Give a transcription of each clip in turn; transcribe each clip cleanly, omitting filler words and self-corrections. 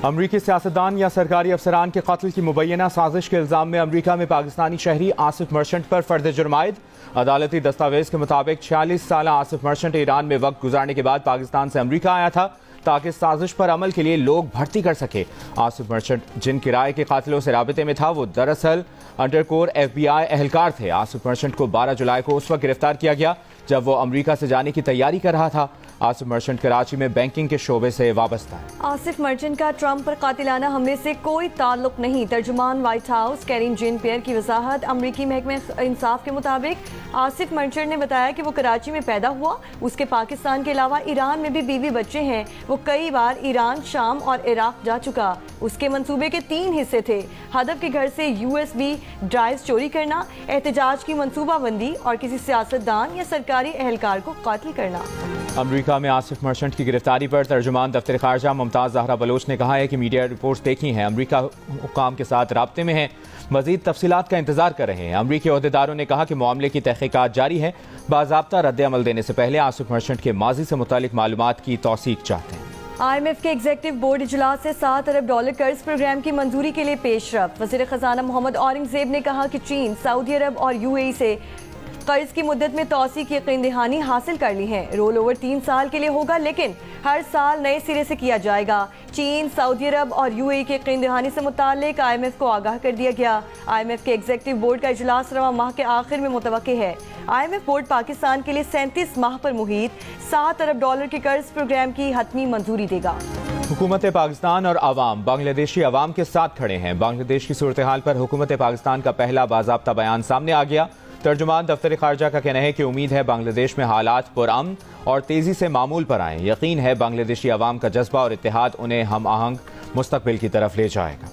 امریکی سیاستدان یا سرکاری افسران کے قتل کی مبینہ سازش کے الزام میں امریکہ میں پاکستانی شہری آصف مرچنٹ پر فرد جرم عائد۔ عدالتی دستاویز کے مطابق 46 سالہ آصف مرچنٹ ایران میں وقت گزارنے کے بعد پاکستان سے امریکہ آیا تھا تاکہ سازش پر عمل کے لیے لوگ بھرتی کر سکے۔ آصف مرچنٹ جن کرائے کے قاتلوں سے رابطے میں تھا وہ دراصل انڈرکور FBI اہلکار تھے۔ آصف مرچنٹ کو 12 جولائی کو اس وقت گرفتار کیا گیا جب وہ امریکہ سے جانے کی تیاری کر رہا تھا۔ آصف مرچنٹ کراچی میں بینکنگ کے شعبے سے وابستہ ہے۔ آصف مرچنٹ کا ٹرمپ پر قاتلانہ حملے سے کوئی تعلق نہیں۔ ترجمان white house Karine Jain pair کی وضاحت۔ امریکی محکمہ انصاف کے مطابق آصف مرچنٹ نے بتایا کہ وہ کراچی میں پیدا ہوا، اس کے پاکستان کے علاوہ ایران میں بھی بیوی بچے ہیں۔ وہ کئی بار ایران، شام اور عراق جا چکا۔ اس کے منصوبے کے 3 حصے تھے: ہدف کے گھر سے USB ڈرائیوز چوری کرنا، احتجاج کی منصوبہ بندی اور کسی سیاستدان یا سرکاری اہلکار کو قتل کرنا۔ امریکہ میں آصف مرچنٹ کی گرفتاری پر ترجمان دفتر خارجہ ممتاز زہرا بلوچ نے کہا ہے کہ میڈیا رپورٹس دیکھی ہیں، امریکہ حکام کے ساتھ رابطے میں ہیں، مزید تفصیلات کا انتظار کر رہے ہیں۔ امریکی عہدیداروں نے کہا کہ معاملے کی تحقیقات جاری ہے، باضابطہ رد عمل دینے سے پہلے آصف مرچنٹ کے ماضی سے متعلق معلومات کی توثیق چاہتے ہیں۔ IMF کے ایگزیکٹو بورڈ اجلاس سے $7 ارب قرض پروگرام کی منظوری کے لیے پیش رفت۔ وزیر خزانہ محمد اورنگزیب نے کہا کہ چین، سعودی عرب اور UAE سے قرض کی مدت میں توسیع کی یقین دہانی حاصل کر لی ہے۔ رول اوور 3 سال کے لیے ہوگا لیکن ہر سال نئے سرے سے کیا جائے گا۔ چین، سعودی عرب اور UAE کے یقین دہانی سے متعلق IMF کو آگاہ کر دیا گیا۔ IMF کے ایگزیکٹو بورڈ کا اجلاس رواں ماہ کے آخر میں متوقع ہے۔ IMF بورڈ پاکستان کے لیے 37 ماہ پر محیط $7 ارب کے قرض پروگرام کی حتمی منظوری دے گا۔ حکومت پاکستان اور عوام بنگلہ دیشی عوام کے ساتھ کھڑے ہیں۔ بنگلہ دیش کی صورتحال پر حکومت پاکستان کا پہلا باضابطہ بیان سامنے آ گیا۔ ترجمان دفتر خارجہ کا کہنا ہے کہ امید ہے بنگلہ دیش میں حالات پرامن اور تیزی سے معمول پر آئیں۔ یقین ہے بنگلہ دیشی عوام کا جذبہ اور اتحاد انہیں ہم آہنگ مستقبل کی طرف لے جائے گا۔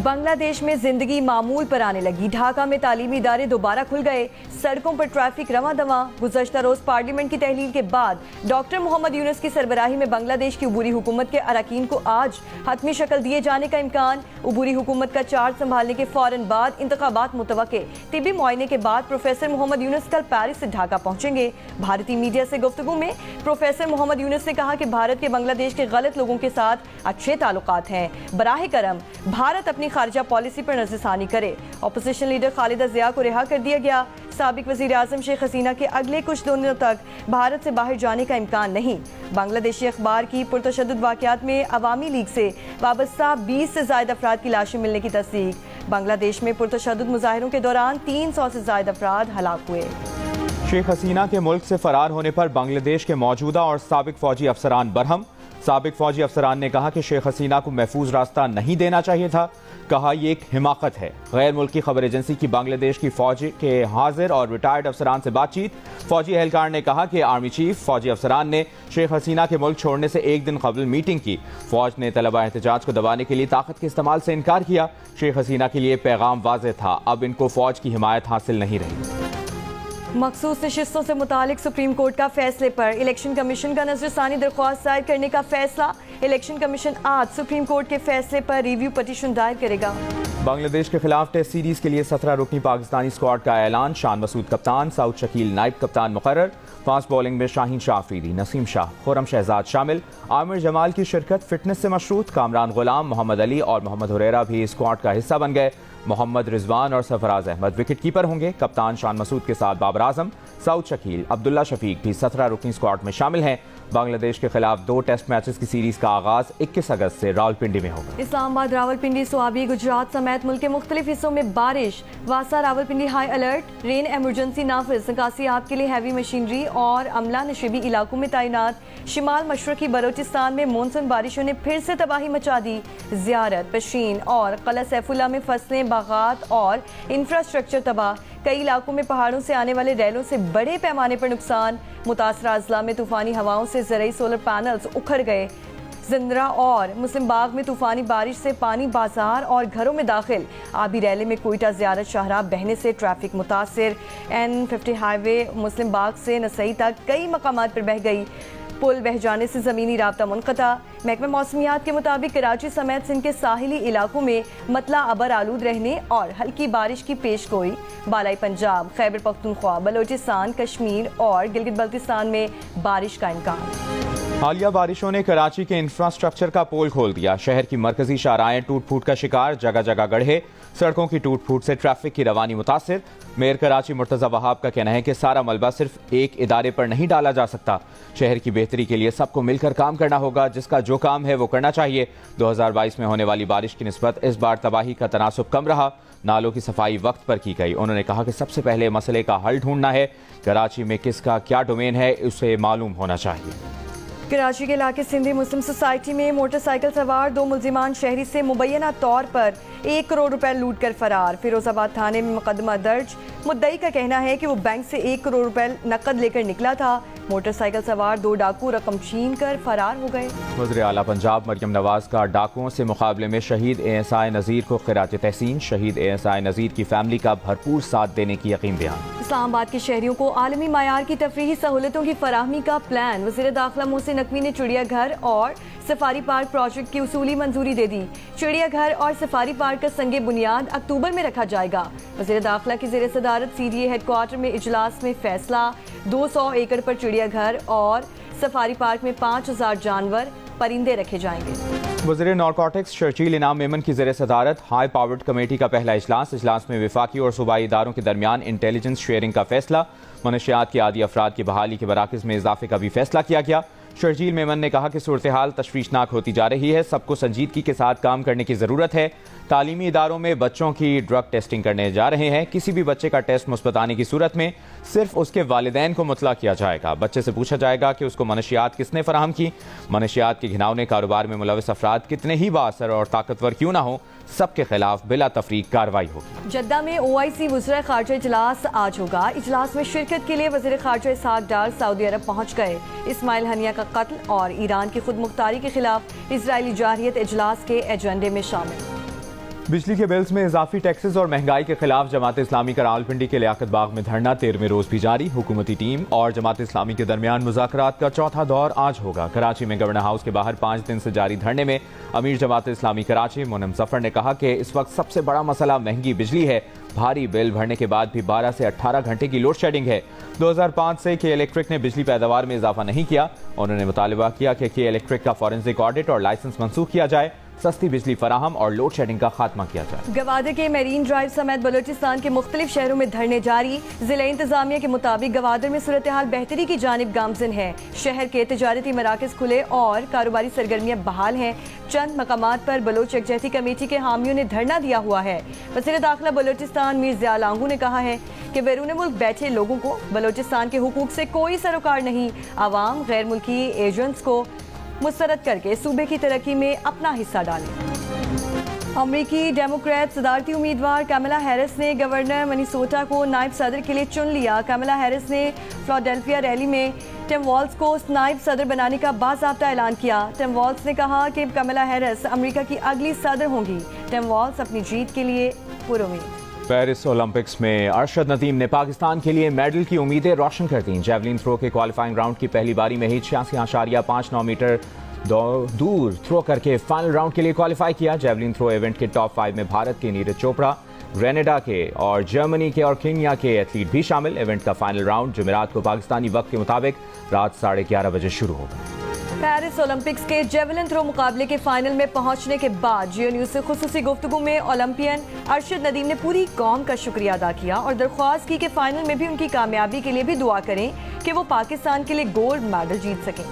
بنگلہ دیش میں زندگی معمول پر آنے لگی۔ ڈھاکہ میں تعلیمی ادارے دوبارہ کھل گئے، سڑکوں پر ٹریفک رواں دواں۔ گزشتہ روز پارلیمنٹ کی تحلیل کے بعد ڈاکٹر محمد یونس کی سربراہی میں بنگلہ دیش کی عبوری حکومت کے اراکین کو آج حتمی شکل دیے جانے کا امکان۔ عبوری حکومت کا چارج سنبھالنے کے فوراً بعد انتخابات متوقع۔ طبی معائنے کے بعد پروفیسر محمد یونس کل پیرس سے ڈھاکہ پہنچیں گے۔ بھارتی میڈیا سے گفتگو میں پروفیسر محمد یونس نے کہا کہ بھارت کے بنگلہ دیش کے غلط لوگوں کے ساتھ اچھے تعلقات ہیں۔ براہ کرم بھارت اپنی خارجہ پالیسی پر نظر ثانی کرے۔ اپوزیشن لیڈر خالدہ ضیاء کو رہا کر دیا گیا۔ سابق وزیر اعظم شیخ حسینہ کے اگلے کچھ دنوں تک بھارت سے باہر جانے کا امکان نہیں۔ بنگلہ دیشی اخبار کی پرتشدد واقعات میں عوامی لیگ سے وابستہ 20 سے زائد افراد کی لاشیں ملنے کی تصدیق۔ بنگلہ دیش میں پرتشدد مظاہروں کے دوران 300 سے زائد افراد ہلاک ہوئے۔ شیخ حسینہ کے ملک سے فرار ہونے پر بنگلہ دیش کے موجودہ اور سابق فوجی افسران برہم۔ سابق فوجی افسران نے کہا کہ شیخ حسینہ کو محفوظ راستہ نہیں دینا چاہیے تھا، کہا یہ ایک حماقت ہے۔ غیر ملکی خبر ایجنسی کی بنگلہ دیش کی فوج کے حاضر اور ریٹائرڈ افسران سے بات چیت۔ فوجی اہلکار نے کہا کہ آرمی چیف فوجی افسران نے شیخ حسینہ کے ملک چھوڑنے سے 1 دن قبل میٹنگ کی۔ فوج نے طلبہ احتجاج کو دبانے کے لیے طاقت کے استعمال سے انکار کیا۔ شیخ حسینہ کے لیے پیغام واضح تھا، اب ان کو فوج کی حمایت حاصل نہیں رہی۔ مخصوص نشستوں سے متعلق سپریم کورٹ کا فیصلے پر الیکشن کمیشن کا نظر ثانی درخواست دائر کرنے کا فیصلہ۔ الیکشن کمیشن آج سپریم کورٹ کے فیصلے پر ریویو پٹیشن دائر کرے گا۔ بنگلہ دیش کے خلاف ٹیسٹ سیریز کے لیے 17 رکنی پاکستانی اسکواڈ کا اعلان۔ شان مسعود کپتان، سعود شکیل نائب کپتان مقرر۔ فاسٹ بولنگ میں شاہین شاہ آفریدی، نسیم شاہ، خرم شہزاد شامل۔ عامر جمال کی شرکت فٹنس سے مشروط۔ کامران غلام، محمد علی اور محمد حریرہ بھی اسکواڈ کا حصہ بن گئے۔ محمد رضوان اور سرفراز احمد وکٹ کیپر ہوں گے۔ کپتان شان مسعود کے ساتھ بابر اعظم، سعود شکیل، عبداللہ شفیق بھی 17 رکنی اسکواڈ میں شامل ہیں۔ بنگلہ دیش کے خلاف 2 ٹیسٹ میچز کی سیریز کا آغاز 21 اگست سے راولپنڈی میں ہوگا۔ اسلام آباد، راولپنڈی، سوابی، گجرات سمیت ملک کے مختلف حصوں میں بارش۔ واسا راولپنڈی ہائی الرٹ، رین ایمرجنسی نافذ۔ نکاسی آپ کے لیے ہیوی مشینری اور عملہ نشیبی علاقوں میں تعینات۔ شمال مشرقی بلوچستان میں مونسون بارشوں نے پھر سے تباہی مچا دی۔ زیارت، پشین اور قلعہ سیف اللہ میں فصلیں، باغات اور انفراسٹرکچر تباہ۔ کئی علاقوں میں پہاڑوں سے آنے والے ریلوں سے بڑے پیمانے پر نقصان۔ متاثرہ اضلاع میں طوفانی ہواؤں سے زرعی سولر پینلز اکھڑ گئے۔ زندرا اور مسلم باغ میں طوفانی بارش سے پانی بازار اور گھروں میں داخل۔ آبی ریلے میں کوئٹہ زیارت شاہراہ بہنے سے ٹریفک متاثر۔ N50 ہائی وے مسلم باغ سے نسائی تک کئی مقامات پر بہہ گئی۔ पुल बह जाने से ज़मीनी राब्ता मुनक़ता। महकमा मौसमियात के मुताबिक कराची समेत सिंध के साहिली इलाकों में मतला अबर आलूद रहने और हल्की बारिश की पेशगोई। बालाई पंजाब, खैबर पख्तूनख्वा, बलोचिस्तान, कश्मीर और गिलगित बल्तिस्तान में बारिश का इम्कान। हालिया बारिशों ने कराची के इंफ्रास्ट्रक्चर का पोल खोल दिया। शहर की मरकजी शाहराएं टूट फूट का शिकार, जगह जगह गड्ढे। सड़कों की टूट फूट से ट्रैफिक की रवानी मुतासिर। मेयर कराची मुर्तज़ा वहाब का कहना है कि सारा मलबा सिर्फ एक इदारे पर नहीं डाला जा सकता। शहर की बेहतरी के लिए सबको मिलकर काम करना होगा। जिसका जो काम है वो करना चाहिए। 2022 में होने वाली बारिश की निस्बत इस बार तबाही का तनासुब कम रहा। नालों की सफाई वक्त पर की गई। उन्होंने कहा कि सबसे पहले मसले का हल ढूंढना है। कराची में किसका क्या डोमेन है उसे मालूम होना चाहिए। कराची के इलाके सिंधी मुस्लिम सोसाइटी में मोटरसाइकिल सवार 2 मुल्जिमान शहरी से मुबैना तौर पर 1 करोड़ रुपए लूट कर फरार। फिरोजाबाद थाने में मुकदमा दर्ज। मुद्दई का कहना है कि वो बैंक से 1 करोड़ रुपए नकद लेकर निकला था। मोटरसाइकिल सवार 2 डाकू रकम छीन कर फरार हो गए। वज़ीर आला पंजाब मरियम नवाज का डाकुओं से मुकाबले में शहीद ASI नज़ीर को खिराज तहसीन। शहीद ASI नज़ीर की फैमिली का भरपूर साथ देने की यकीन बयान। इस्लामाबाद के शहरियों को आलमी मायार की तफरीही सहूलतों की फराहमी का प्लान। वज़ीर दाखिला मोहसिन नकवी ने चिड़ियाघर और सफारी पार्क प्रोजेक्ट की उसूली मंजूरी दे दी। चिड़ियाघर और सफारी पार्क का संगे बुनियाद अक्टूबर में रखा जाएगा। वज़ीर दाखिला की ज़ेर सदारत CDA हेडक्वार्टर में इजलास में फैसला। 200 एकड़ पर चिड़ियाघर और सफारी पार्क में 5000 जानवर परिंदे रखे जाएंगे। वज़ीर नारकोटिक्स शर्जील इनाम मेमन की ज़ेर सदारत हाई पावर्ड कमेटी का पहला इजलास में वफाकी और सूबाई इदारों के दरमियान इंटेलिजेंस शेयरिंग का फैसला। मनशियात के आदी अफराद की बहाली के बराकिज़ में इजाफे का भी फैसला किया गया। शर्जील मेमन ने कहा कि सूरत हाल तशवीशनाक होती जा रही है। सबको संजीदगी के साथ काम करने की ज़रूरत है। तालीमी इदारों में बच्चों की ड्रग टेस्टिंग करने जा रहे हैं। किसी भी बच्चे का टेस्ट मुस्बत आने की सूरत में सिर्फ उसके वालिदैन को मुतला किया जाएगा। बच्चे से पूछा जाएगा कि उसको मनशियात किसने फराहम की। मनशियात के घिनौने कारोबार में मुलविस अफराद कितने ही बाअसर और ताकतवर क्यों ना हो, सबके खिलाफ बिला तफरीक कार्रवाई होगी। जद्दा में OIC वज़ीर ख़ारजा इजलास आज होगा। इजलास में शिरकत के लिए वज़ीर ख़ारजा इसहाक डार सऊदी अरब पहुँच गए। इस्माइल हनिया का कत्ल और ईरान की खुद मुख्तारी के खिलाफ इजरायली जारहियत इजलास के एजेंडे में शामिल। बिजली के बिल्स में इजाफी टैक्सेस और महंगाई के खिलाफ जमात इस्लामी का रावलपिंडी के लियाकत बाग में धरना 13वें रोज भी जारी। हुकूमती टीम और जमात इस्लामी के दरमियान मुज़ाकरात का चौथा दौर आज होगा। कराची में गवर्नर हाउस के बाहर 5 दिन से जारी धरने में अमीर जमात इस्लामी कराची मुनम जफर ने कहा कि इस वक्त सबसे बड़ा मसला महंगी बिजली है। भारी बिल भरने के बाद भी 12 से 18 घंटे की लोड शेडिंग है। 2005 से के इलेक्ट्रिक ने बिजली पैदावार में इजाफा नहीं किया। उन्होंने मुतालबा किया कि के इलेक्ट्रिक का फॉरेंसिक ऑडिट और लाइसेंस मंसूख किया जाए। सस्ती बिजली फराहम और लोड शेडिंग का खात्मा किया जाए। गवादर के मेरीन ड्राइव समेत बलोचिस्तान के मुख्तलिफ शहरों में धरने जारी। जिला इंतजामिया के मुताबिक गवादर में सूरत हाल बेहतरी की जानिब गामजिन है। शहर के तिजारती मराकज खुले और कारोबारी सरगर्मियां बहाल हैं। चंद मकामात पर बलोच यकजहती कमेटी के हामियों ने धरना दिया हुआ है। वज़ीर दाखिला बलोचिस्तान मीर ज़ियाउल आंगू ने कहा है कि बैरून मुल्क बैठे लोगों को बलोचिस्तान के हुकूक से कोई सरोकार नहीं। आवाम गैर मुल्की एजेंट्स को मुस्तरद करके सूबे की तरक्की में अपना हिस्सा डालें। अमरीकी डेमोक्रेट सदारती उम्मीदवार कैमला हैरिस ने गवर्नर मिनेसोटा को नायब सदर के लिए चुन लिया। कैमला हैरिस ने फिलाडेल्फिया रैली में टिम वॉल्स को नायब सदर बनाने का बाज़ाब्ता ऐलान किया। टिम वॉल्स ने कहा कि कैमला हैरिस अमेरिका की अगली सदर होंगी। टिम वॉल्स अपनी जीत के लिए पुरुमीद। पेरिस ओलंपिक्स में अरशद नदीम ने पाकिस्तान के लिए मेडल की उम्मीदें रोशन कर दी। जेवलिन थ्रो के क्वालिफाइंग राउंड की पहली बारी में ही 86.59 मीटर दूर थ्रो करके फाइनल राउंड के लिए क्वालिफाई किया। जेवलिन थ्रो इवेंट के टॉप 5 में भारत के नीरज चोपड़ा, ग्रेनेडा के और जर्मनी के और केन्या के एथलीट भी शामिल। इवेंट का फाइनल राउंड जुमेरात को पाकिस्तानी वक्त के मुताबिक रात 11:30 बजे शुरू होगा। पेरिस ओलंपिक्स के जेवलिन थ्रो मुकाबले के फाइनल में पहुंचने के बाद जियो न्यूज से खुसूसी गुफ्तगू में ओलंपियन अरशद नदीम ने पूरी कौम का शुक्रिया अदा किया और दरख्वास्त की कि फाइनल में भी उनकी कामयाबी के लिए भी दुआ करें कि वो पाकिस्तान के लिए गोल्ड मेडल जीत सकें।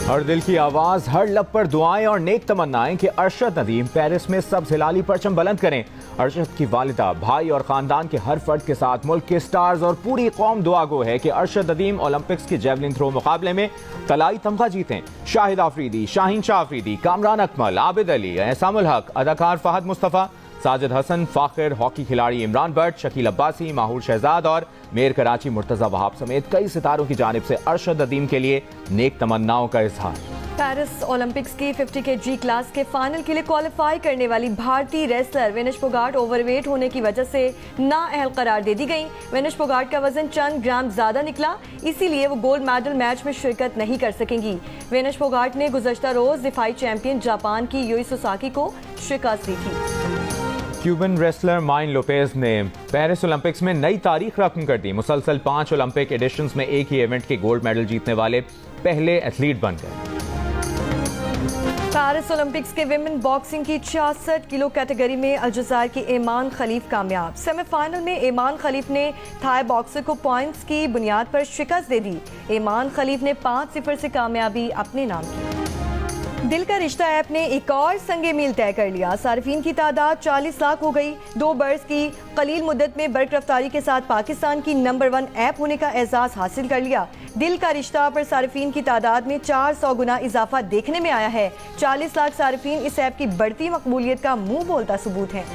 हर दिल की आवाज, हर लब पर दुआएं और नेक तमन्नाएं कि अरशद नदीम पेरिस में सब्ज़ हिलाली परचम बुलंद करें। अरशद की वालिदा, भाई और खानदान के हर फर्द के साथ मुल्क के स्टार्स और पूरी कौम दुआगो है कि अरशद नदीम ओलंपिक्स के जेवलिन थ्रो मुकाबले में तलाई तमगा जीतें। शाहिद आफरीदी, शाहीन शाह आफरीदी, कामरान अकमल, आबिद अली, एहसामुल हक, अदाकार फहद मुस्तफ़ा, साजिद हसन, फाखिर, हॉकी खिलाड़ी इमरान भट्ट, शकील अब्बासी, माहूर शहजाद और मेयर कराची मुर्तज़ा वहाब समेत कई सितारों की जानिब से अरशद नदीम के लिए नेक तमन्नाओं का इजहार। पेरिस ओलंपिक्स की 50 kg क्लास के फाइनल के लिए क्वालिफाई करने वाली भारतीय रेसलर विनेश फोगाट ओवरवेट होने की वजह से नाअहल करार दे दी गई। विनेश फोगाट का वजन चंद ग्राम ज्यादा निकला, इसीलिए वो गोल्ड मेडल मैच में शिरकत नहीं कर सकेंगी। विनेश फोगाट ने गुज़श्ता रोज दिफाई चैंपियन जापान की यूई सोसाकी को शिकस्त दी थी। क्यूबन रेसलर माइन लोपेज ने पेरिस ओलंपिक्स में नई तारीख रकम कर दी। मुसलसल 5 ओलंपिक एडिशंस में एक ही इवेंट के गोल्ड मेडल जीतने वाले पहले एथलीट बन गए। पेरिस ओलंपिक्स के विमेन बॉक्सिंग की 66 किलो कैटेगरी में अलजायर की ईमान खलीफ कामयाब। सेमीफाइनल में ईमान खलीफ ने थाई बॉक्सर को पॉइंट्स की बुनियाद पर शिकस्त दे दी। ईमान खलीफ ने 5-0 से कामयाबी अपने नाम की। दिल का रिश्ता ऐप ने एक और संगे मील तय कर लिया। सार्फिन की तादाद 40 लाख हो गई। 2 बरस की कलील मुद्दत में बर्क रफ्तारी के साथ पाकिस्तान की नंबर 1 ऐप होने का एजाज हासिल कर लिया। दिल का रिश्ता पर सार्फिन की तादाद में 400 गुना इजाफा देखने में आया है। 40 लाख सार्फिन इस ऐप की बढ़ती मकबूलियत का मुंह बोलता सबूत है।